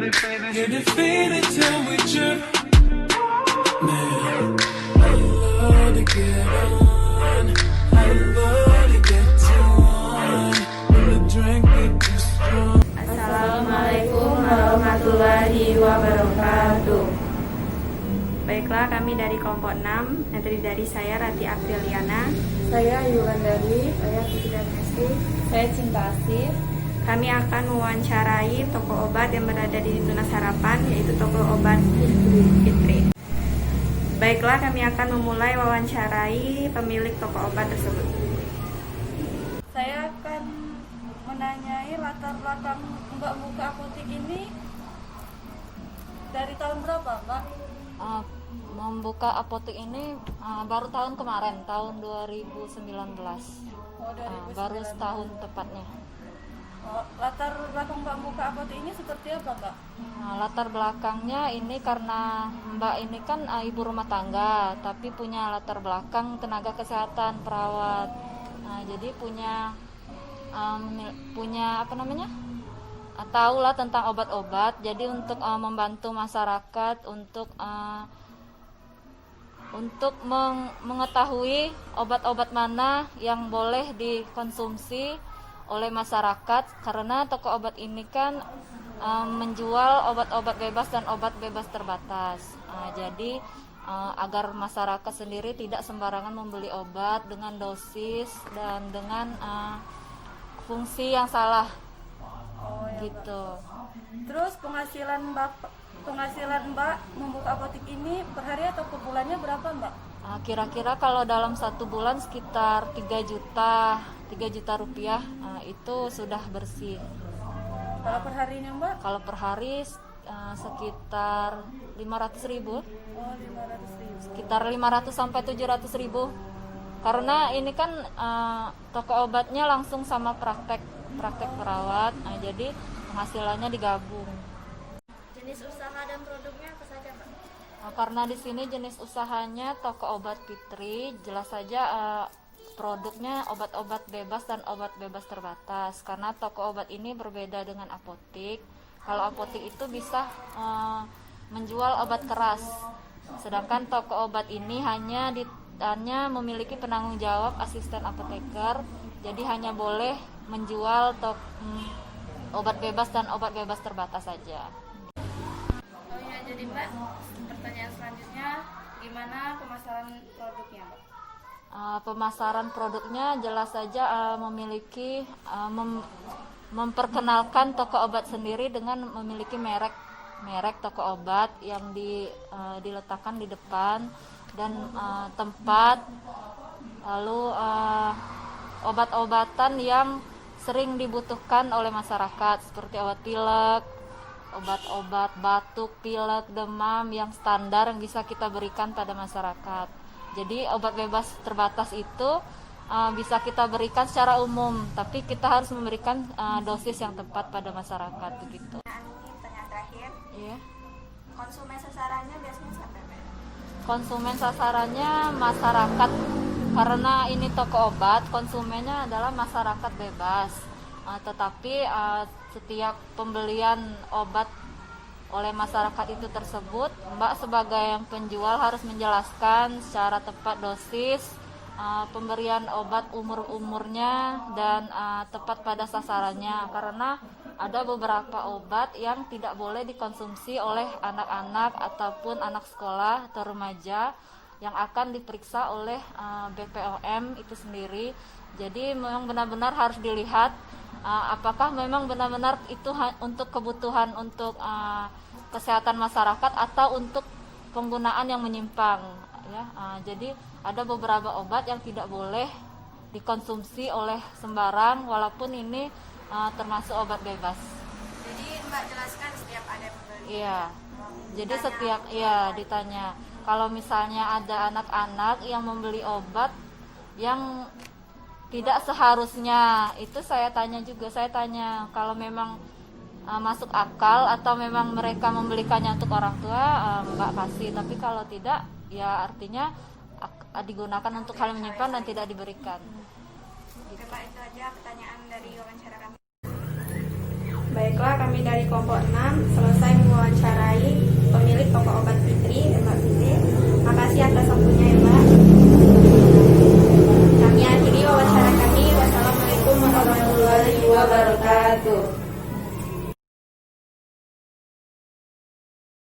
You're defeated till we trip. Man, I love to get on. I love to get too on. When the drink get too strong. Assalamualaikum warahmatullahi wabarakatuh. Baiklah, kami dari kelompok 6 yang terdiri dari saya Rati Apriliana, Saya Yulandari, saya Fitri Mesti, saya Cinta Asih. kami akan mewawancarai toko obat yang berada di Tunas Harapan, yaitu toko obat Fitri. Baiklah, kami akan memulai wawancarai pemilik toko obat tersebut. Saya akan menanyai latar belakang Mbak buka apotek ini dari tahun berapa, Mbak? Membuka apotek ini baru tahun kemarin, tahun 2019. Oh, 2019. Baru setahun tepatnya. Latar belakang Mbak buka apotek ini seperti apa, Mbak? Latar belakangnya ini karena Mbak ini kan ibu rumah tangga, tapi punya latar belakang tenaga kesehatan, perawat. Jadi punya apa namanya? Tahulah tentang obat-obat. Jadi untuk membantu masyarakat untuk mengetahui obat-obat mana yang boleh dikonsumsi oleh masyarakat, karena toko obat ini kan menjual obat-obat bebas dan obat bebas terbatas. Jadi agar masyarakat sendiri tidak sembarangan membeli obat dengan dosis dan dengan fungsi yang salah. Oh, ya, Gitu. Mbak. Terus penghasilan Mbak membuka apotek ini per hari atau per bulannya berapa, Mbak? Kira-kira kalau dalam satu bulan sekitar 3 juta rupiah, itu sudah bersih. Kalau per harinya, Mbak? Kalau per hari sekitar 500.000, Oh, 500.000. sekitar 500 sampai 700.000. Karena ini kan toko obatnya langsung sama praktek perawat, jadi penghasilannya digabung. Jenis usaha dan produknya apa saja, Pak? Karena di sini jenis usahanya toko obat Fitri, jelas saja produknya obat-obat bebas dan obat bebas terbatas. Karena toko obat ini berbeda dengan apotek. Kalau apotek itu bisa menjual obat keras, sedangkan toko obat ini hanya memiliki penanggung jawab asisten apoteker. Jadi hanya boleh menjual obat bebas dan obat bebas terbatas saja. Oh ya, jadi Mbak, pertanyaan selanjutnya, gimana pemasaran produknya, Mbak? Pemasaran produknya jelas saja memiliki memperkenalkan toko obat sendiri dengan memiliki merek toko obat yang diletakkan di depan dan tempat, lalu obat-obatan yang sering dibutuhkan oleh masyarakat seperti obat pilek, obat-obat batuk, pilek, demam yang standar yang bisa kita berikan pada masyarakat. Jadi obat bebas terbatas itu bisa kita berikan secara umum, tapi kita harus memberikan dosis yang tepat pada masyarakat begitu. Pertanyaan terakhir, Iya. konsumen sasarannya biasanya siapa? Konsumen sasarannya masyarakat, karena ini toko obat, konsumennya adalah masyarakat bebas. Tetapi setiap pembelian obat oleh masyarakat itu tersebut, Mbak sebagai yang penjual harus menjelaskan secara tepat dosis, pemberian obat, umurnya dan tepat pada sasarannya, karena ada beberapa obat yang tidak boleh dikonsumsi oleh anak-anak ataupun anak sekolah atau remaja yang akan diperiksa oleh BPOM itu sendiri. Jadi memang benar-benar harus dilihat apakah memang benar-benar itu untuk kebutuhan untuk kesehatan masyarakat atau untuk penggunaan yang menyimpang, ya. Jadi ada beberapa obat yang tidak boleh dikonsumsi oleh sembarang, walaupun ini termasuk obat bebas. Jadi Mbak jelaskan setiap ada pembeli. Iya. Jadi ditanya. Kalau misalnya ada anak-anak yang membeli obat yang tidak seharusnya, itu saya tanya kalau memang masuk akal atau memang mereka membelikannya untuk orang tua, Mbak kasih. Tapi kalau tidak, ya artinya digunakan untuk hal menyimpan dan tidak diberikan. Oke Pak, itu aja pertanyaan dari wawancara kami. Baiklah. baiklah, kami dari kelompok 6 selesai mewawancarai pemilik toko obat Fitri, Mbak Fitri. Makasih atas waktunya ya Mbak. Kami akhiri wawancara kami. Wassalamualaikum warahmatullahi wabarakatuh.